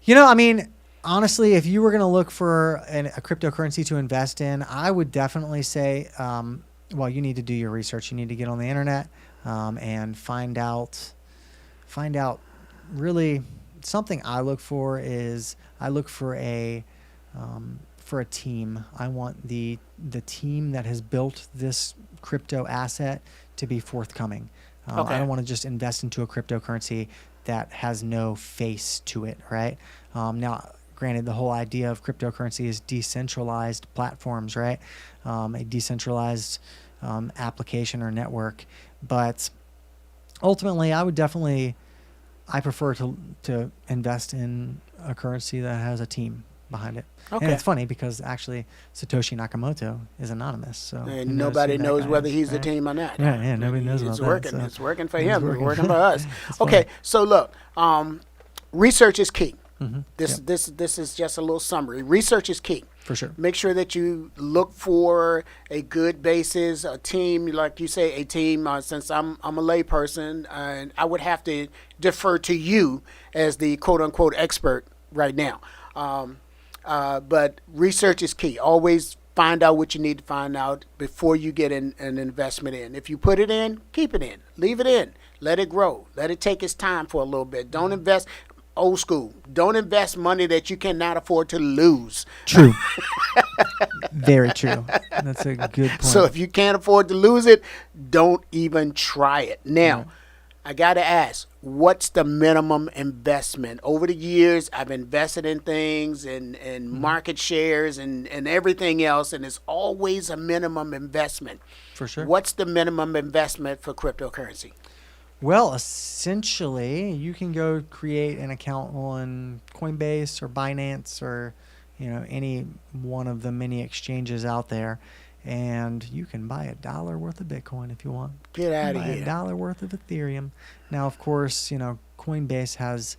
You know, I mean, honestly, if you were going to look for a cryptocurrency to invest in, I would definitely say, well, you need to do your research. You need to get on the internet and find out. Really, something I look for is for a team. I want the team that has built this crypto asset to be forthcoming. I don't want to just invest into a cryptocurrency that has no face to it, right? Now, granted, the whole idea of cryptocurrency is decentralized platforms, right? A decentralized application or network. But ultimately, I prefer to invest in a currency that has a team behind it. Okay. And it's funny because actually Satoshi Nakamoto is anonymous. So and nobody knows whether he's the team or not. Yeah, nobody knows about it's working. that. So it's working for him. It's working for us. Okay, so look, research is key. This is just a little summary. Research is key. For sure. Make sure that you look for a good basis, a team, like you say, a team. Since I'm a lay person, and I would have to defer to you as the quote unquote expert right now. But research is key. Always find out what you need to find out before you get an investment in. If you put it in, keep it in. Leave it in. Let it grow. Let it take its time for a little bit. Don't invest. Old school. Don't invest money that you cannot afford to lose. True. Very true. That's a good point. So if you can't afford to lose it, don't even try it. Now, I got to ask, what's the minimum investment? Over the years, I've invested in things and market shares and everything else, and it's always a minimum investment. For sure. What's the minimum investment for cryptocurrency? Well, essentially, you can go create an account on Coinbase or Binance or, you know, any one of the many exchanges out there, and you can buy $1 worth of Bitcoin if you want. Get out of here. $1 worth of Ethereum. Now, of course, you know, Coinbase has,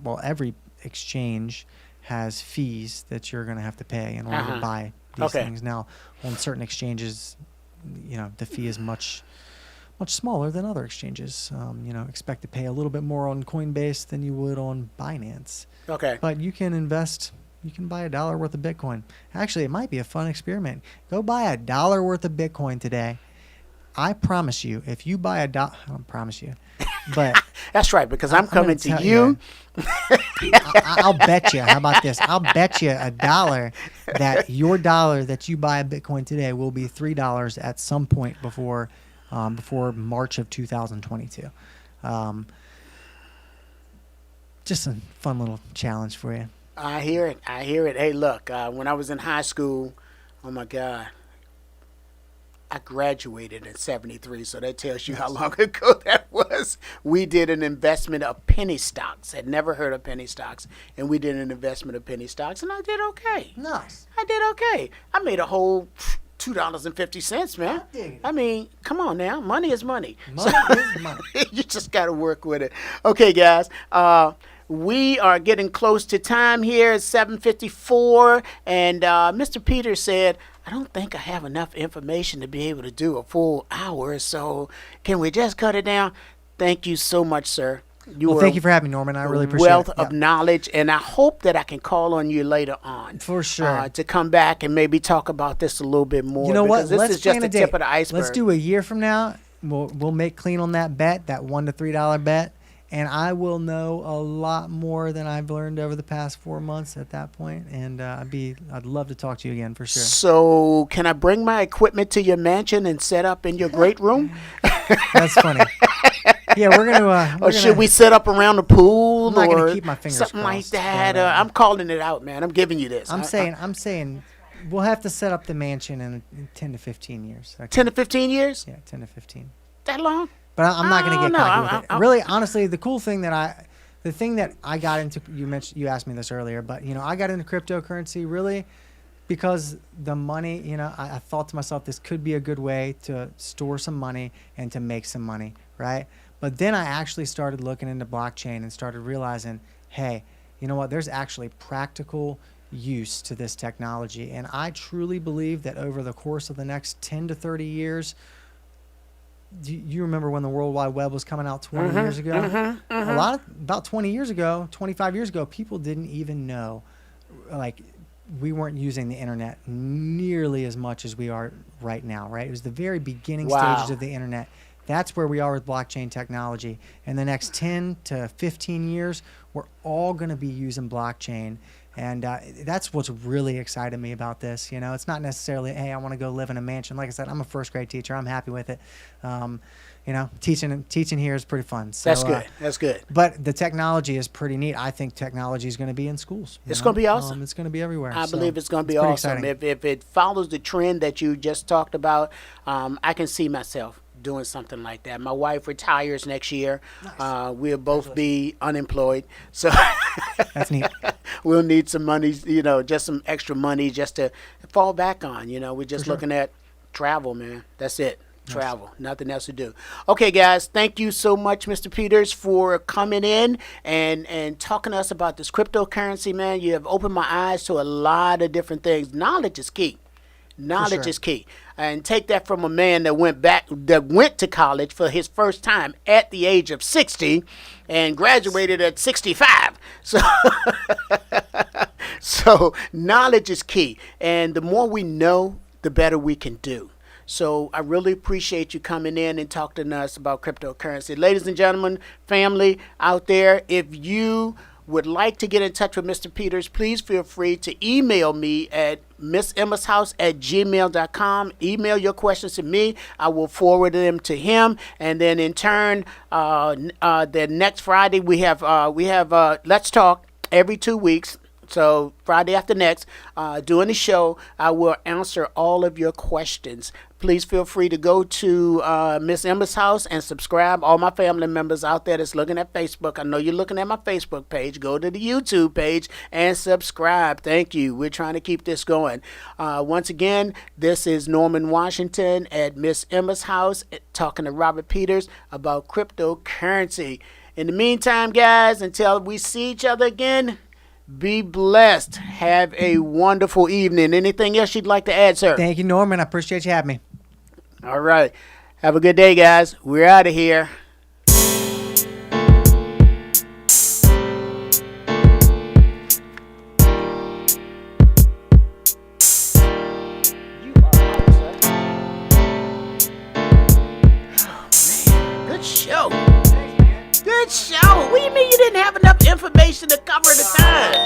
well, every exchange has fees that you're going to have to pay in order to buy these things. Now, on certain exchanges, you know, the fee is much smaller than other exchanges. You know, expect to pay a little bit more on Coinbase than you would on Binance. Okay. But you can invest. You can buy $1 worth of Bitcoin. Actually, it might be a fun experiment. Go buy $1 worth of Bitcoin today. I promise you, if you buy $1, I don't promise you, but that's right, because I'm coming to you. I'll bet you. How about this? I'll bet you $1 that your dollar that you buy a Bitcoin today will be $3 at some point before March of 2022. Just a fun little challenge for you. I hear it. Hey, look, when I was in high school, oh my God, I graduated in 73, so that tells you how long ago that was. We did an investment of penny stocks. Had never heard of penny stocks, and we did an investment of penny stocks, and I did okay. Nice. I did okay. I made a whole $2.50, man. I mean, come on now. Money is money. Money is money. You just got to work with it. Okay, guys. We are getting close to time here. It's 7:54, and Mr. Peters said, I don't think I have enough information to be able to do a full hour, so can we just cut it down? Thank you so much, sir. Thank you for having me, Norman. I really appreciate it. Wealth of knowledge, and I hope that I can call on you later on. For sure. To come back and maybe talk about this a little bit more. You know what? This is just the tip of the iceberg. Let's do a year from now. We'll make clean on that bet, that $1 to $3 bet, and I will know a lot more than I've learned over the past 4 months at that point. And I'd love to talk to you again for sure. So, can I bring my equipment to your mansion and set up in your great room? That's funny. Yeah, we're gonna. Or should we set up around the pool? I'm not or gonna keep my fingers something like crossed, that. but, I'm calling it out, man. I'm giving you this. I'm saying, we'll have to set up the mansion in 10 to 15 years. Okay. 10 to 15 years? Yeah, 10 to 15. That long? But I'm not gonna get cocky with it. I- Really, honestly, the thing that I got into, you asked me this earlier, but I got into cryptocurrency really because the money, I thought to myself, this could be a good way to store some money and to make some money, right? But then I actually started looking into blockchain and started realizing, hey, you know what? There's actually practical use to this technology. And I truly believe that over the course of the next 10 to 30 years, you remember when the World Wide Web was coming out 20 years ago? About 20 years ago, 25 years ago, people didn't even know, like, we weren't using the internet nearly as much as we are right now, right? It was the very beginning stages of the internet. That's where we are with blockchain technology. In the next 10 to 15 years, we're all going to be using blockchain. And that's what's really excited me about this. It's not necessarily, hey, I want to go live in a mansion. Like I said, I'm a first grade teacher. I'm happy with it. Teaching here is pretty fun. So, that's good. That's good. But the technology is pretty neat. I think technology is going to be in schools. It's going to be awesome. It's going to be everywhere. I believe it's going to be awesome. If it follows the trend that you just talked about, I can see myself doing something like that. My wife retires next year. Nice. We'll both be unemployed. So that's neat. We'll need some money, just some extra money just to fall back on. We're just looking at travel, man. That's it. Travel. Nothing else to do. Okay, guys. Thank you so much, Mr. Peters, for coming in and talking to us about this cryptocurrency, man. You have opened my eyes to a lot of different things. Knowledge is key. Knowledge is key. And take that from a man that went to college for his first time at the age of 60 and graduated at 65. So knowledge is key. And the more we know, the better we can do. So I really appreciate you coming in and talking to us about cryptocurrency. Ladies and gentlemen, family out there, if you would like to get in touch with Mr. Peters, please feel free to email me at missemmashouse@gmail.com. Email your questions to me. I will forward them to him. And then in turn, the next Friday, we have Let's Talk every 2 weeks. So Friday after next, during the show, I will answer all of your questions. Please feel free to go to Miss Emma's house and subscribe. All my family members out there that's looking at Facebook, I know you're looking at my Facebook page. Go to the YouTube page and subscribe. Thank you. We're trying to keep this going. Once again, this is Norman Washington at Miss Emma's house talking to Robert Peters about cryptocurrency. In the meantime, guys, until we see each other again, be blessed. Have a wonderful evening. Anything else you'd like to add, sir? Thank you, Norman. I appreciate you having me. All right. Have a good day, guys. We're out of here. Good show. What do you mean you didn't have enough information to cover the time?